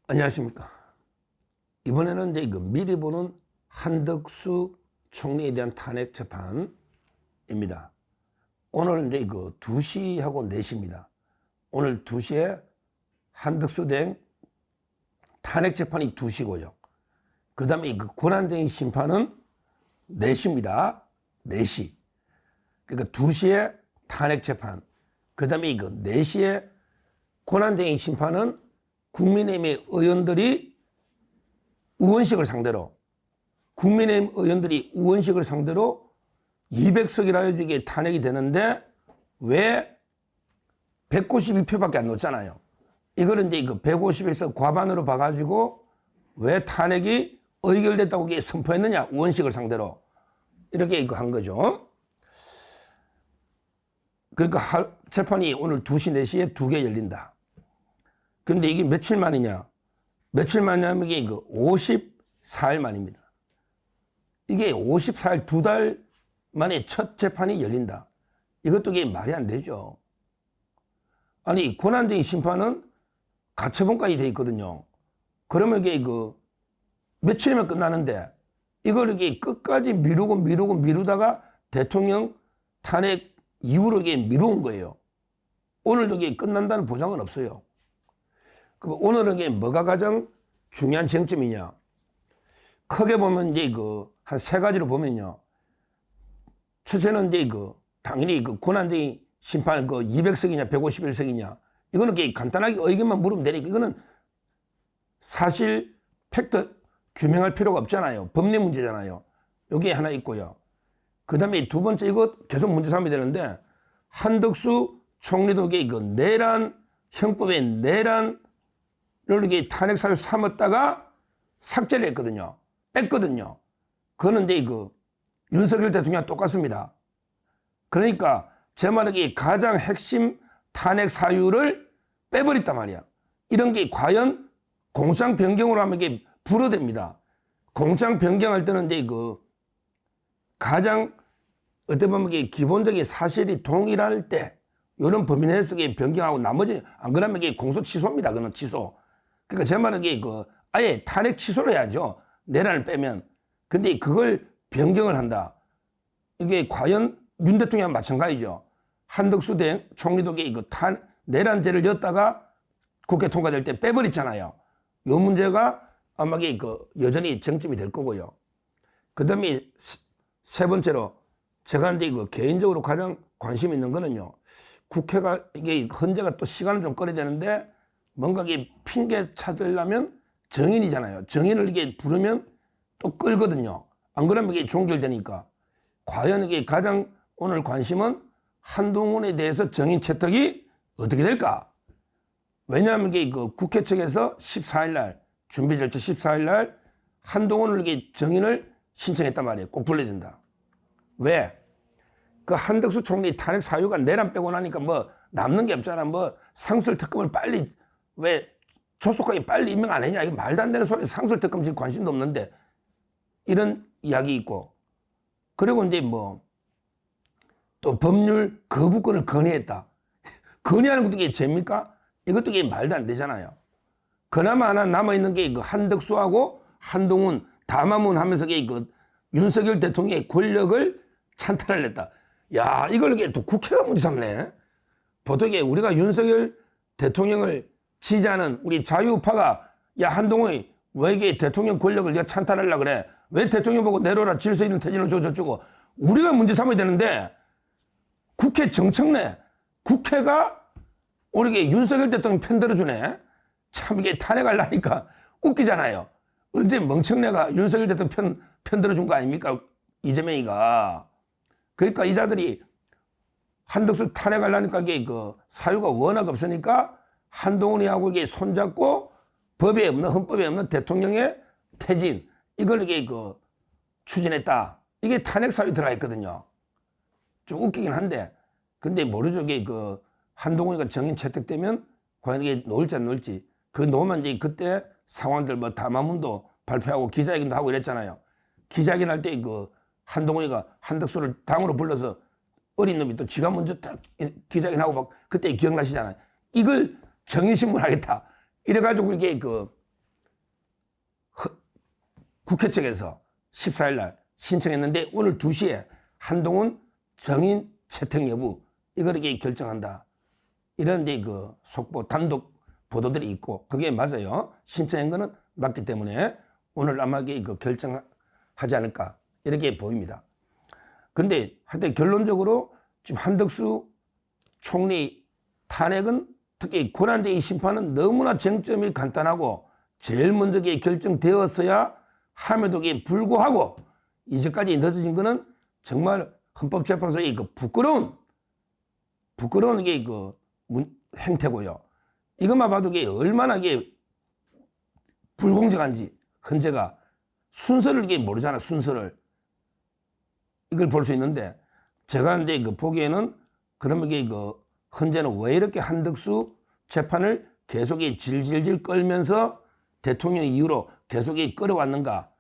안녕하십니까. 이번에는 이제 미리 보는 한덕수 총리에 대한 탄핵 재판입니다. 오늘 이제 2시하고 4시입니다. 오늘 2시에 한덕수 대 탄핵 재판이 2시고요. 그 다음에 권한쟁의 심판은 4시입니다. 4시. 그러니까 2시에 탄핵 재판. 그 다음에 4시에 권한쟁의 심판은 국민의힘의 의원들이 의원식을 상대로, 국민의힘 의원들이 의원식을 상대로 200석이라 이게 탄핵이 되는데 왜 192표밖에 안 넣었잖아요. 이거는 이제 151석 과반으로 봐가지고 왜 탄핵이 의결됐다고 선포했느냐, 의원식을 상대로. 이렇게 한 거죠. 그러니까 재판이 오늘 2시, 4시에 2개 열린다. 근데 이게 며칠 만이냐? 며칠 만이냐면 이게 54일 만입니다. 이게 54일 2달 만에 첫 재판이 열린다. 이것도 이게 말이 안 되죠. 아니, 권한쟁의 심판은 가처분까지 돼 있거든요. 그러면 이게 며칠이면 끝나는데 이걸 이게 끝까지 미루다가 대통령 탄핵 이후로 이게 미룬 거예요. 오늘도 이게 끝난다는 보장은 없어요. 그럼 오늘은 이게 뭐가 가장 중요한 쟁점이냐? 크게 보면 이제 한 세 가지로 보면요. 첫째는 이제 당연히 권한쟁의 심판 200석이냐 151석이냐 이거는 간단하게 의견만 물으면 되니까 이거는 사실 팩트 규명할 필요가 없잖아요. 법리 문제잖아요. 여기 하나 있고요. 그 다음에 두 번째 이거 계속 문제 삼아야 되는데 한덕수 총리도 내란 형법의 내란을 이게 탄핵 사유 삼았다가 삭제를 했거든요. 뺐거든요. 그거는 이제 윤석열 대통령과 똑같습니다. 그러니까 제 말은 가장 핵심 탄핵 사유를 빼버렸단 말이야. 이런 게 과연 공장 변경으로 하면 이게 불어됩니다. 공장 변경할 때는 이제 가장 어떻게 보면 기본적인 사실이 동일할 때 이런 범위 내에서 변경하고 나머지 안 그러면 공소 취소입니다. 그건 취소. 그러니까 제 말은 아예 탄핵 취소를 해야죠. 내란을 빼면. 근데 그걸 변경을 한다. 이게 과연 윤 대통령과 마찬가지죠. 한덕수 총리도 내란죄를 였다가 국회 통과될 때 빼버렸잖아요. 이 문제가 아마 여전히 정점이 될 거고요. 그 다음에 세 번째로 제가 이제 개인적으로 가장 관심 있는 거는요. 국회가 헌재가 또 시간을 좀 끌어야 되는데 뭔가 핑계 찾으려면 정인이잖아요. 정인을 부르면 또 끌거든요. 안 그러면 종결되니까. 과연 가장 오늘 관심은 한동훈에 대해서 정인 채택이 어떻게 될까? 왜냐하면 국회 측에서 14일 날 준비 절차 14일 날 한동훈을 정인을 신청했단 말이에요. 꼭 불러야 된다. 왜? 한덕수 총리 탄핵 사유가 내란 빼고 나니까 남는 게 없잖아. 상설 특검을 빨리 왜 조속하게 빨리 임명 안 했냐. 이게 말도 안 되는 소리. 상설 특검 지금 관심도 없는데 이런 이야기 있고. 그리고 이제 또 법률 거부권을 건의했다. 건의하는 것도 이게 죄입니까? 이것도 이게 말도 안 되잖아요. 그나마 하나 남아있는 게 한덕수하고 한동훈 담화문 하면서 윤석열 대통령의 권력을 찬탈을 했다. 야, 이걸 또 국회가 문제 삼네. 보통 우리가 윤석열 대통령을 지지하는 우리 자유파가 야, 한동훈이 왜 이게 대통령 권력을 네가 찬탈하려고 그래? 왜 대통령 보고 내려라 질서 있는 태진을 저쩌고 우리가 문제 삼아야 되는데 국회 정청래 국회가 우리에게 윤석열 대통령 편 들어주네. 참 이게 탄핵하려니까 웃기잖아요. 언제 멍청내가 윤석열 대통령 편 들어준 거 아닙니까? 이재명이가. 그러니까 이자들이 한덕수 탄핵하려니까 사유가 워낙 없으니까 한동훈이하고 손잡고 법에 없는 헌법에 없는 대통령의 퇴진 이걸 추진했다. 이게 탄핵 사유 들어가 있거든요. 좀 웃기긴 한데 근데 모르죠. 한동훈이가 정인 채택되면 과연 이게 놓을지 안 놓을지. 놓으면 이제 그때 상황들 담화문도 발표하고 기자회견도 하고 이랬잖아요. 기자회견 할 때 한동훈이가 한덕수를 당으로 불러서 어린 놈이 또 지가 먼저 딱 기자회견 하고 그때 기억나시잖아요. 이걸 정인신문 하겠다. 이래가지고 이게 국회 측에서 14일 날 신청했는데 오늘 2시에 한동훈 정인 채택 여부 이걸 이렇게 결정한다. 이런 이제 그 속보 단독 보도들이 있고 그게 맞아요. 신청한 거는 맞기 때문에 오늘 아마 이게 그 결정하지 않을까 이렇게 보입니다. 근데 하여튼 결론적으로 지금 한덕수 총리 탄핵은 특히 고난제의 심판은 너무나 쟁점이 간단하고 제일 먼저 결정되었어야 함에도 불구하고 이제까지 늦어진 거는 정말 헌법재판소의 그 부끄러운 이게 그 행태고요. 이것만 봐도 이게 얼마나 이게 불공정한지 헌재가 순서를 이게 모르잖아. 순서를 이걸 볼 수 있는데 제가 이제 그 보기에는 그러면 이게 그 헌재는 왜 이렇게 한덕수 재판을 계속 질질질 끌면서 대통령 이후로 계속 끌어왔는가?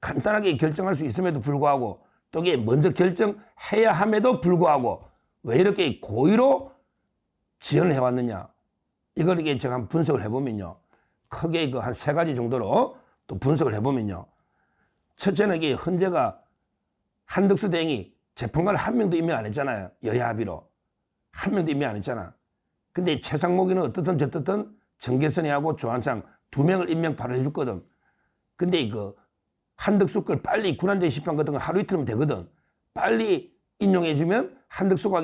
간단하게 결정할 수 있음에도 불구하고 또 이게 먼저 결정해야 함에도 불구하고 왜 이렇게 고의로 지연을 해왔느냐? 이걸 이게 제가 한번 분석을 해보면요. 크게 그 한 3가지 정도로 또 분석을 해보면요. 첫째는 이게 헌재가 한덕수 대행이 재판관을 한 명도 임명 안 했잖아요. 여야 합의로. 한 명도 임명 안 했잖아. 근데 최상목이는 어떻든 저떻든 정계선이하고 조한창 2명을 임명 바로 해줬거든. 근데 그 한덕수 걸 빨리 군한제 심판 같은 거 하루 이틀이면 되거든. 빨리 인용해주면 한덕수가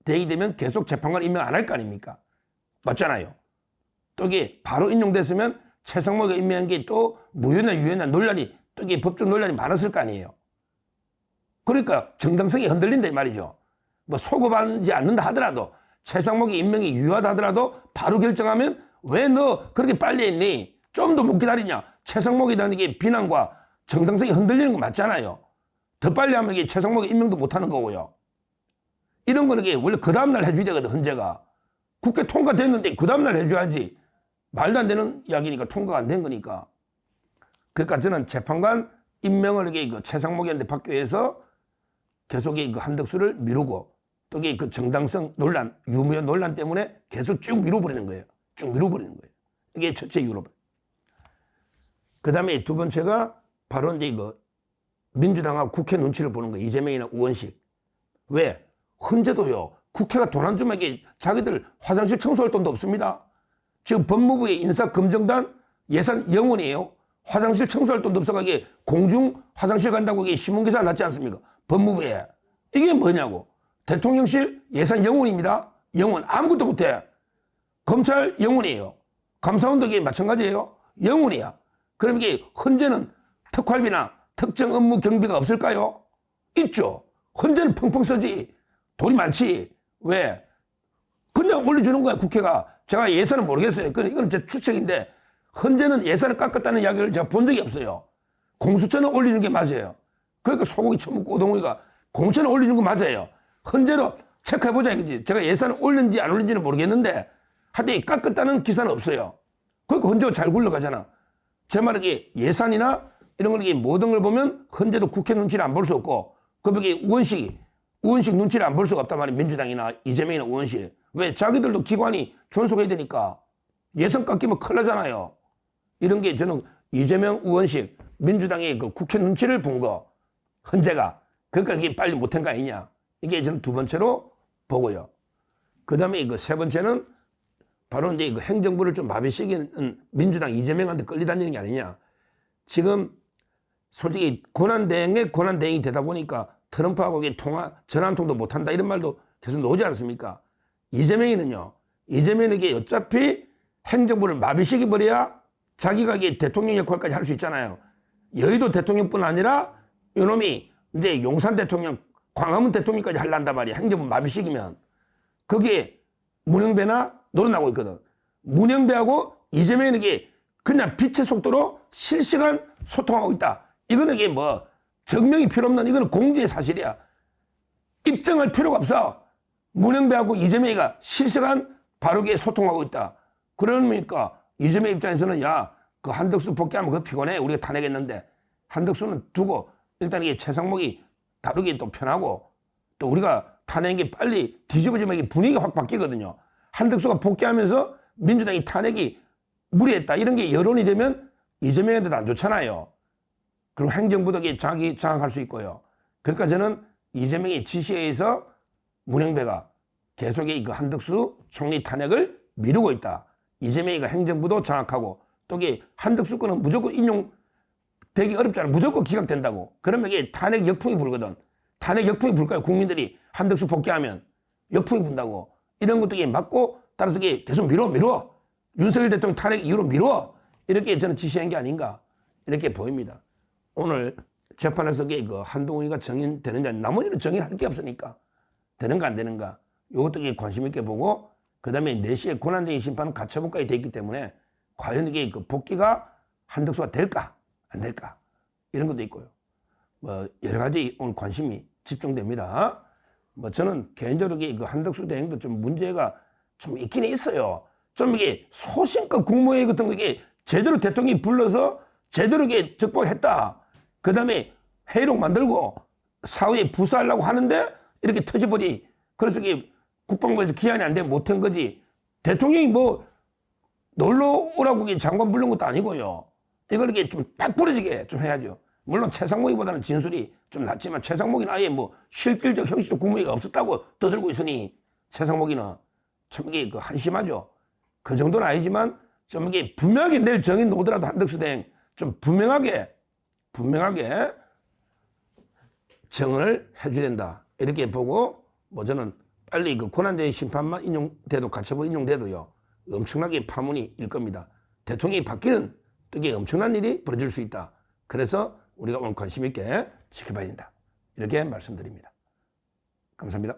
대행이 되면 계속 재판관 임명 안 할 거 아닙니까? 맞잖아요. 또 이게 바로 인용됐으면 최상목이 임명한 게 또 무효냐 유효냐 논란이 또 이게 법적 논란이 많았을 거 아니에요. 그러니까 정당성이 흔들린다 이 말이죠. 뭐 소급하지 않는다 하더라도 최상목이 임명이 유효하다 하더라도 바로 결정하면 왜 너 그렇게 빨리 했니? 좀 더 못 기다리냐? 최상목에 대한 이게 비난과 정당성이 흔들리는 거 맞잖아요. 더 빨리 하면 이게 최상목이 임명도 못 하는 거고요. 이런 거는 이게 원래 그 다음날 해줘야 되거든, 헌재가. 국회 통과됐는데 그 다음날 해줘야지. 말도 안 되는 이야기니까 통과가 안 된 거니까. 그러니까 저는 재판관 임명을 이게 그 최상목이한테 받기 위해서 계속 그 한덕수를 미루고 또 이게 그 정당성 논란, 유무효 논란 때문에 계속 쭉 미뤄버리는 거예요. 쭉 미뤄버리는 거예요. 이게 첫째 이유로. 그 다음에 두 번째가 바로 이제 그 민주당하고 국회 눈치를 보는 거예요. 이재명이나 우원식. 왜? 헌재도요. 국회가 돈 안 주면 이게 자기들 화장실 청소할 돈도 없습니다. 지금 법무부의 인사검증단 예산 0원이에요. 화장실 청소할 돈도 없어가 이게 공중 화장실 간다고 이게 신문기사 났지 않습니까? 법무부에. 이게 뭐냐고. 대통령실 예산 0원입니다. 0원. 아무것도 못해. 검찰 0원이에요. 감사원도 이게 마찬가지예요. 0원이야. 그럼 이게 헌재는 특활비나 특정 업무 경비가 없을까요? 있죠. 헌재는 펑펑 쓰지. 돈이 많지. 왜? 그냥 올려주는 거야, 국회가. 제가 예산은 모르겠어요. 이건 제 추측인데, 헌재는 예산을 깎았다는 이야기를 제가 본 적이 없어요. 공수처는 올리는 게 맞아요. 그러니까 소고기 처먹고 오동이가 공수처는 올리는 거 맞아요. 헌재로 체크해보자 이거지. 제가 예산을 올린지 안 올린지는 모르겠는데, 하여튼 깎았다는 기사는 없어요. 그러니까 헌재가 잘 굴러가잖아. 제 말은 이게 예산이나 이런 걸 이게 모든 걸 보면 헌재도 국회 눈치를 안 볼 수 없고, 그럼 이게 우원식 눈치를 안 볼 수가 없단 말이에요. 민주당이나 이재명이나 우원식. 왜? 자기들도 기관이 존속해야 되니까. 예산 깎이면 큰일 나잖아요. 이런 게 저는 이재명, 우원식, 민주당의 그 국회 눈치를 본 거, 헌재가. 그러니까 이게 빨리 못한 거 아니냐. 이게 저는 두 번째로 보고요. 그 다음에 그 세 번째는 바로 이제 그 행정부를 좀 마비시키는 민주당 이재명한테 끌려다니는 게 아니냐. 지금 솔직히 권한대행이 되다 보니까 트럼프하고 전화 한 통도 못한다 이런 말도 계속 나오지 않습니까? 이재명은 이게 어차피 행정부를 마비시켜버려야 자기가 이게 대통령 역할까지 할 수 있잖아요. 여의도 대통령뿐 아니라 이놈이 이제 용산 대통령, 광화문 대통령까지 하려한단 말이야. 행정부 마비시키면. 거기에 문영배나 노릇나고 있거든. 문영배하고 이재명은 이게 그냥 빛의 속도로 실시간 소통하고 있다. 이거는 이게 뭐 증명이 필요 없는 이거는 공지의 사실이야. 입증할 필요가 없어. 문영배하고 이재명이가 실시간 바르게 소통하고 있다. 그러니까 이재명 입장에서는 야, 그 한덕수 복귀하면 그거 피곤해. 우리가 탄핵했는데. 한덕수는 두고 일단 이게 최상목이 다루기 또 편하고 또 우리가 탄핵인 게 빨리 뒤집어지면 이게 분위기가 확 바뀌거든요. 한덕수가 복귀하면서 민주당이 탄핵이 무리했다. 이런 게 여론이 되면 이재명한테도 안 좋잖아요. 그리고 행정부도 자기 장악할 수 있고요. 그러니까 저는 이재명의 지시에 의해서 문영배가 계속의 그 한덕수 총리 탄핵을 미루고 있다. 이재명이 그 행정부도 장악하고 또 이게 한덕수 건은 무조건 인용되기 어렵잖아. 무조건 기각된다고. 그러면 이게 탄핵 역풍이 불거든. 탄핵 역풍이 불까요? 국민들이 한덕수 복귀하면 역풍이 분다고. 이런 것도 이게 맞고 따라서 이게 계속 미뤄. 윤석열 대통령 탄핵 이후로 미뤄. 이렇게 저는 지시한 게 아닌가 이렇게 보입니다. 오늘 재판에서 그 한동훈이가 정인되느냐 나머지는 정인할 게 없으니까 되는가 안 되는가 이것도 관심 있게 보고 그다음에 4시에 권한쟁의 심판은 가처분까지 돼 있기 때문에 과연 이게 그 복귀가 한덕수가 될까 안 될까 이런 것도 있고요. 뭐 여러 가지 오늘 관심이 집중됩니다. 뭐 저는 개인적으로 그 한덕수 대행도 좀 문제가 좀 있긴 있어요. 좀 이게 소신껏 국무회의 같은 거 이게 제대로 대통령이 불러서 제대로 이게 적법했다. 그 다음에 회의록 만들고 사후에 부사하려고 하는데 이렇게 터져버리. 그래서 이게 국방부에서 기한이 안 되면 못한 거지. 대통령이 뭐 놀러 오라고 장관 부른 것도 아니고요. 이걸 이렇게 좀 딱 부러지게 좀 해야죠. 물론 최상목이보다는 진술이 좀 낫지만 최상목이는 아예 뭐 실질적 형식적 국무회의가 없었다고 떠들고 있으니 최상목이는 참 이게 그 한심하죠. 그 정도는 아니지만 좀 이게 분명하게 내일 정인 오더라도 한덕수 대행 좀 분명하게 정을 해줘야 된다. 이렇게 보고 뭐 저는 빨리 그 권한쟁의 심판만 인용돼도 가처분 인용돼도요. 엄청나게 파문이 일 겁니다. 대통령이 바뀌는 되게 엄청난 일이 벌어질 수 있다. 그래서 우리가 오늘 관심 있게 지켜봐야 된다. 이렇게 말씀드립니다. 감사합니다.